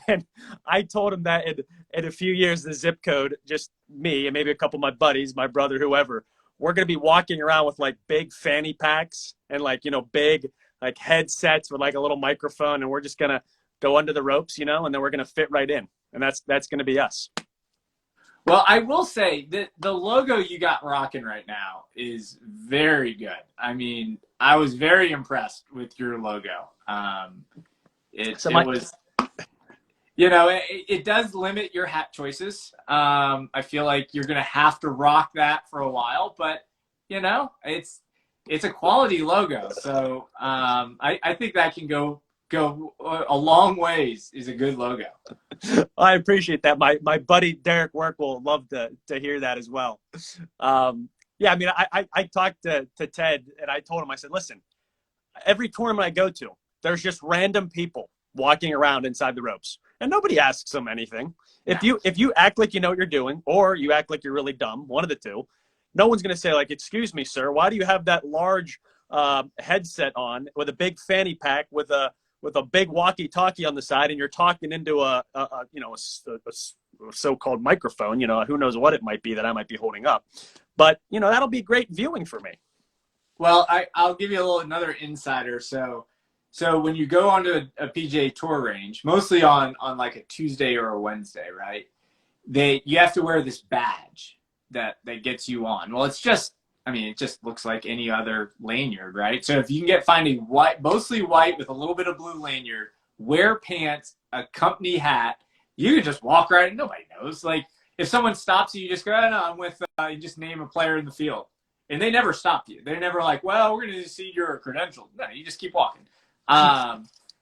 Speaker 2: And I told him that in a few years, the zip code, just me and maybe a couple of my buddies, my brother, whoever, we're going to be walking around with like big fanny packs and big like headsets with like a little microphone. And we're just going to go under the ropes, and then we're going to fit right in. And that's going to be us.
Speaker 3: Well, I will say that the logo you got rocking right now is very good. I mean, I was very impressed with your logo. It does limit your hat choices. I feel like you're going to have to rock that for a while, but it's a quality logo. So I think that can go a long ways. Is a good logo.
Speaker 2: I appreciate that. My buddy Derek Work will love to hear that as well. I talked to Ted and I told him, I said, listen, every tournament I go to, there's just random people walking around inside the ropes and nobody asks them anything. If you act like you know what you're doing or you act like you're really dumb, one of the two, no one's going to say like, excuse me, sir, why do you have that large headset on with a big fanny pack with a big walkie-talkie on the side, and you're talking into a so-called microphone. Who knows what it might be that I might be holding up. But, that'll be great viewing for me.
Speaker 3: Well, I'll give you another insider. So when you go onto a PGA Tour range, mostly on like a Tuesday or a Wednesday, right? You have to wear this badge that gets you on. Well, it just looks like any other lanyard, right? So if you can find a white, mostly white with a little bit of blue lanyard, wear pants, a company hat, you can just walk right and nobody knows. Like if someone stops you, you just go, oh, no, I'm with, you just name a player in the field. and they never stop you. They're never like, well, we're going to see your credentials. No, you just keep walking. I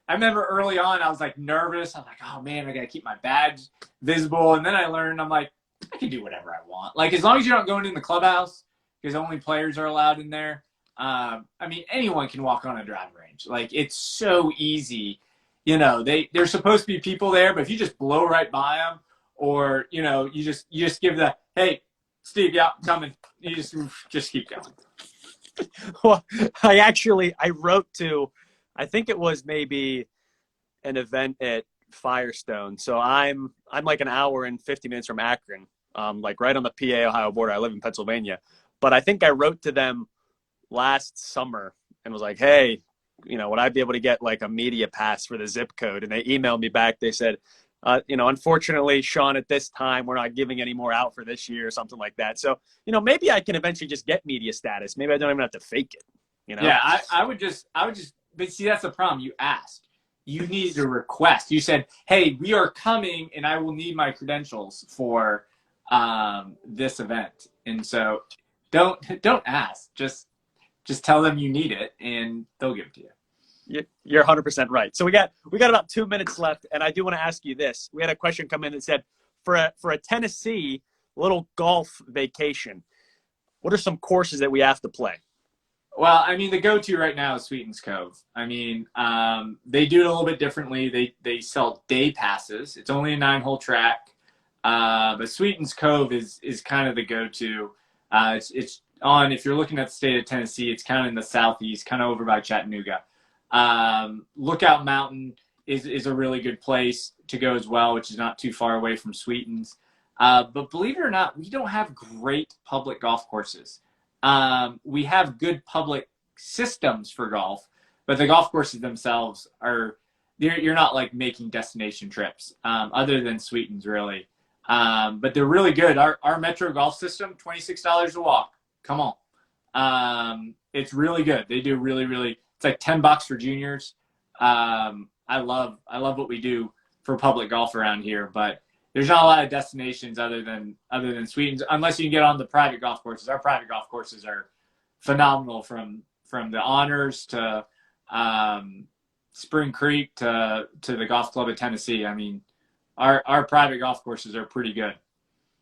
Speaker 3: remember early on, I was like nervous. I'm like, oh man, I got to keep my badge visible. And then I learned, I'm like, I can do whatever I want. Like, as long as you're not going in the clubhouse, because only players are allowed in there. I mean, anyone can walk on a driving range. Like, it's so easy. You know, there's supposed to be people there, but if you just blow right by them, or, you know, you just give the, hey, Steve, yeah, I'm coming. You just keep going.
Speaker 2: Well, I wrote to, I think it was maybe an event at Firestone. So I'm like an hour and 50 minutes from Akron, like right on the PA-Ohio border. I live in Pennsylvania. But I think I wrote to them last summer and was like, hey, you know, would I be able to get like a media pass for the zip code? And they emailed me back. They said, you know, unfortunately, Sean, at this time, we're not giving any more out for this year or something like that. So, you know, maybe I can eventually just get media status. Maybe I don't even have to fake it, you know?
Speaker 3: Yeah, I would just, but see, that's the problem. You asked. You needed to request. You said, hey, we are coming and I will need my credentials for this event. And so don't ask. Just tell them you need it and they'll give it to you.
Speaker 2: You're 100% right. So we got about 2 minutes left, and I do want to ask you this. We had a question come in that said, for a Tennessee little golf vacation, what are some courses that we have to play?
Speaker 3: Well, I mean, the go-to right now is Sweetens Cove. I mean, they do it a little bit differently. They sell day passes. It's only a 9-hole track, but Sweetens Cove is kind of the go-to. It's on, if you're looking at the state of Tennessee, it's kind of in the southeast, kind of over by Chattanooga. Lookout Mountain is a really good place to go as well, which is not too far away from Sweetens. But believe it or not, we don't have great public golf courses. We have good public systems for golf, but the golf courses themselves you're not like making destination trips, other than Sweetens really. But they're really good. Our Metro golf system, $26 a walk. Come on. It's really good. They do really, really, it's like $10 for juniors. I love what we do for public golf around here, but there's not a lot of destinations other than Sweetens, unless you can get on the private golf courses. Our private golf courses are phenomenal, from the Honors to Spring Creek to the Golf Club of Tennessee. I mean, our private golf courses are pretty good.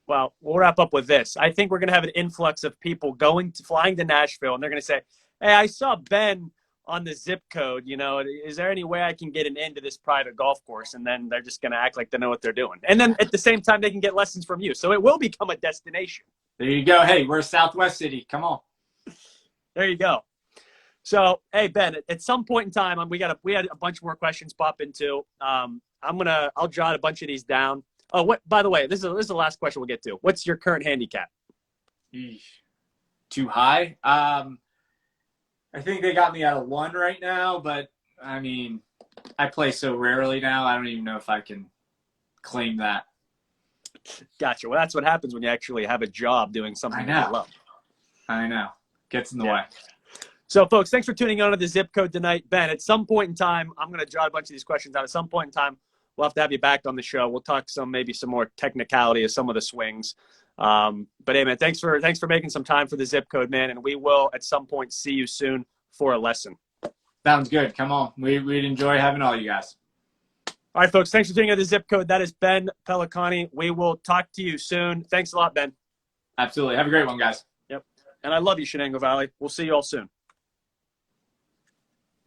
Speaker 2: Well, we'll wrap up with this. I think we're going to have an influx of people flying to Nashville, and they're going to say, hey, I saw Ben on the zip code, you know, is there any way I can get an in to this private golf course? And then they're just going to act like they know what they're doing. And then at the same time, they can get lessons from you. So it will become a destination.
Speaker 3: There you go. Hey, we're a Southwest city. Come on.
Speaker 2: There you go. So, hey, Ben, at some point in time, we had a bunch more questions pop into. I'll jot a bunch of these down. Oh, by the way, this is the last question we'll get to. What's your current handicap?
Speaker 3: Too high. I think they got me at a 1 right now, but I mean, I play so rarely now, I don't even know if I can claim that.
Speaker 2: Gotcha. Well, that's what happens when you actually have a job doing something that you love.
Speaker 3: I know. Gets in the way.
Speaker 2: So, folks, thanks for tuning in to the Zip Code tonight. Ben, at some point in time, I'm going to jot a bunch of these questions out. At some point in time, we'll have to have you back on the show. We'll talk maybe some more technicality of some of the swings. But hey, man, thanks for making some time for the Zip Code, man. And we will at some point see you soon for a lesson.
Speaker 3: Sounds good. Come on. We'd enjoy having all you guys.
Speaker 2: All right, folks, thanks for tuning in to the Zip Code. That is Ben Pellicani. We will talk to you soon. Thanks a lot, Ben.
Speaker 3: Absolutely. Have a great one, guys.
Speaker 2: Yep. And I love you, Shenango Valley. We'll see you all soon.